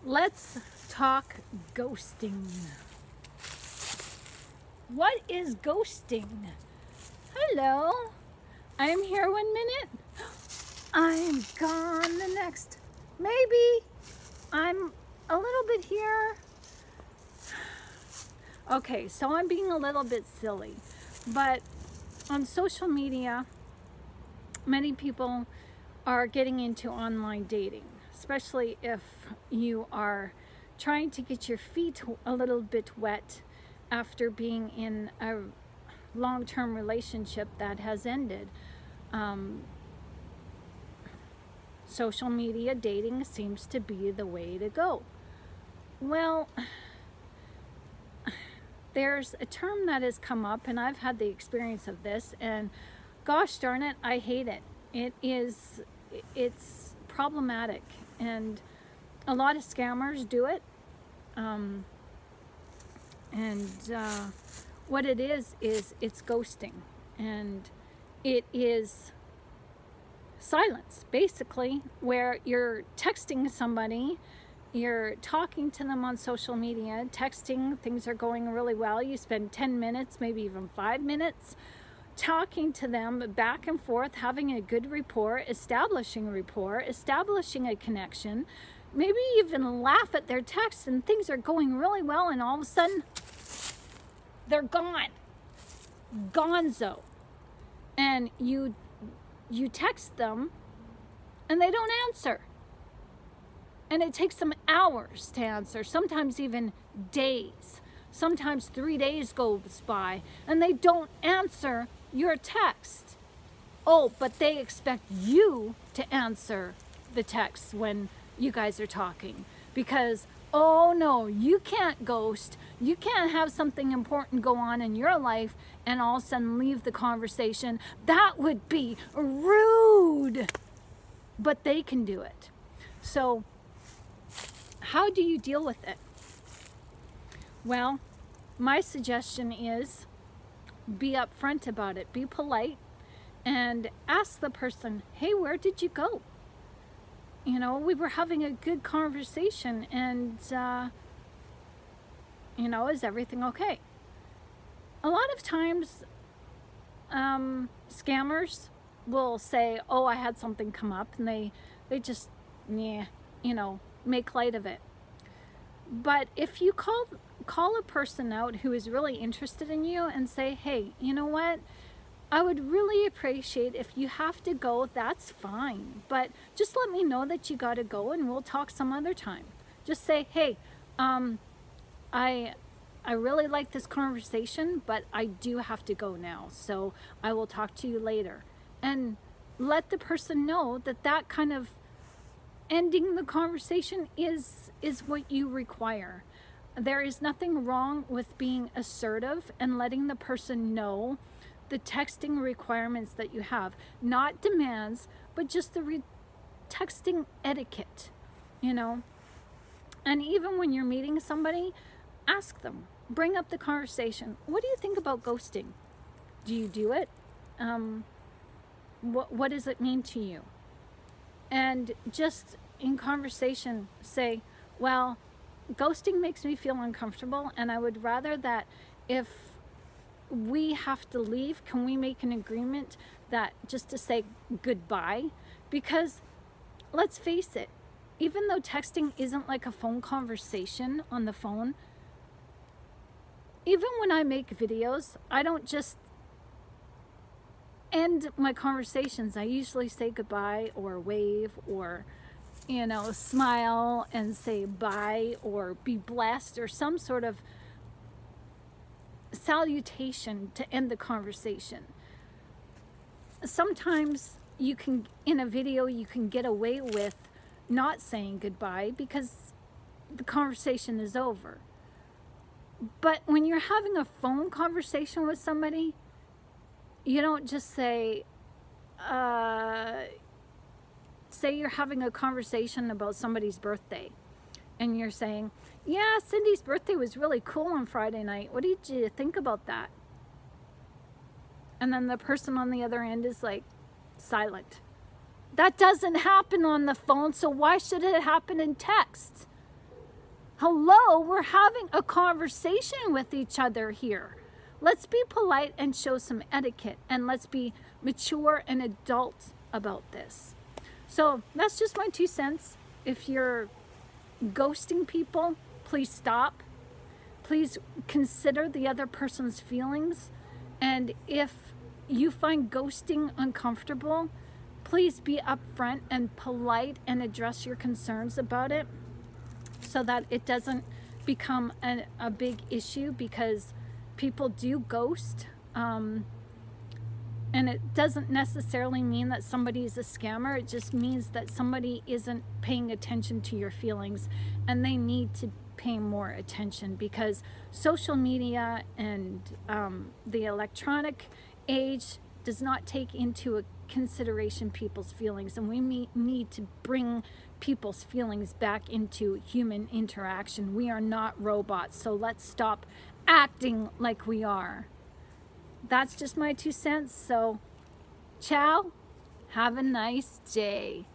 Let's talk ghosting. What is ghosting? Hello, I'm here 1 minute. I'm gone the next. Maybe I'm a little bit here. Okay, so I'm being a little bit silly, but on social media, many people are getting into online dating, especially if you are trying to get your feet a little bit wet after being in a long-term relationship that has ended. Social media dating seems to be the way to go. Well, there's a term that has come up, and I've had the experience of this, and gosh darn it, I hate it. It's problematic, and a lot of scammers do it. What it is it's ghosting, and it is silence, basically, where you're texting somebody, you're talking to them on social media, texting, things are going really well, you spend 10 minutes, maybe even 5 minutes, talking to them back and forth, having a good rapport, establishing a connection, maybe even laugh at their texts, and things are going really well, and all of a sudden, they're gone. Gonzo. And you text them, and they don't answer. And it takes them hours to answer, sometimes even days. Sometimes 3 days goes by, and they don't answer your text. Oh, but they expect you to answer the text when you guys are talking, because oh no, you can't ghost. You can't have something important go on in your life and all of a sudden leave the conversation. That would be rude. But they can do it. So how do you deal with it? Well, my suggestion is be upfront about it. Be polite and ask the person, hey, where did you go? You know, we were having a good conversation, and, you know, is everything okay? A lot of times, scammers will say, oh, I had something come up, and they just, yeah, you know, make light of it. But if you call a person out who is really interested in you and say, hey, you know what? I would really appreciate if you have to go, that's fine. But just let me know that you got to go, and we'll talk some other time. Just say, hey, I really like this conversation, but I do have to go now. So I will talk to you later. And let the person know that that kind of ending the conversation is what you require. There is nothing wrong with being assertive and letting the person know the texting requirements that you have. Not demands, but just the texting etiquette, you know. And even when you're meeting somebody, ask them. Bring up the conversation. What do you think about ghosting? Do you do it? What does it mean to you? And just in conversation say, well, ghosting makes me feel uncomfortable, and I would rather that if we have to leave, can we make an agreement that just to say goodbye? Because let's face it, even though texting isn't like a phone conversation on the phone, even when I make videos, I don't just end my conversations. I usually say goodbye or wave or, you know, smile and say bye or be blessed or some sort of salutation to end the conversation. Sometimes you can, in a video, you can get away with not saying goodbye because the conversation is over. But when you're having a phone conversation with somebody, you don't just say you're having a conversation about somebody's birthday, and you're saying, yeah, Cindy's birthday was really cool on Friday night. What did you think about that? And then the person on the other end is like silent. That doesn't happen on the phone, so why should it happen in text? Hello, we're having a conversation with each other here. Let's be polite and show some etiquette, and let's be mature and adult about this. So that's just my 2 cents. If you're ghosting people, please stop. Please consider the other person's feelings. And if you find ghosting uncomfortable, please be upfront and polite and address your concerns about it, so that it doesn't become a big issue, because people do ghost. And it doesn't necessarily mean that somebody is a scammer. It just means that somebody isn't paying attention to your feelings, and they need to pay more attention, because social media and the electronic age does not take into consideration people's feelings, and we need to bring people's feelings back into human interaction. We are not robots, so let's stop acting like we are. That's just my 2 cents. So ciao, have a nice day.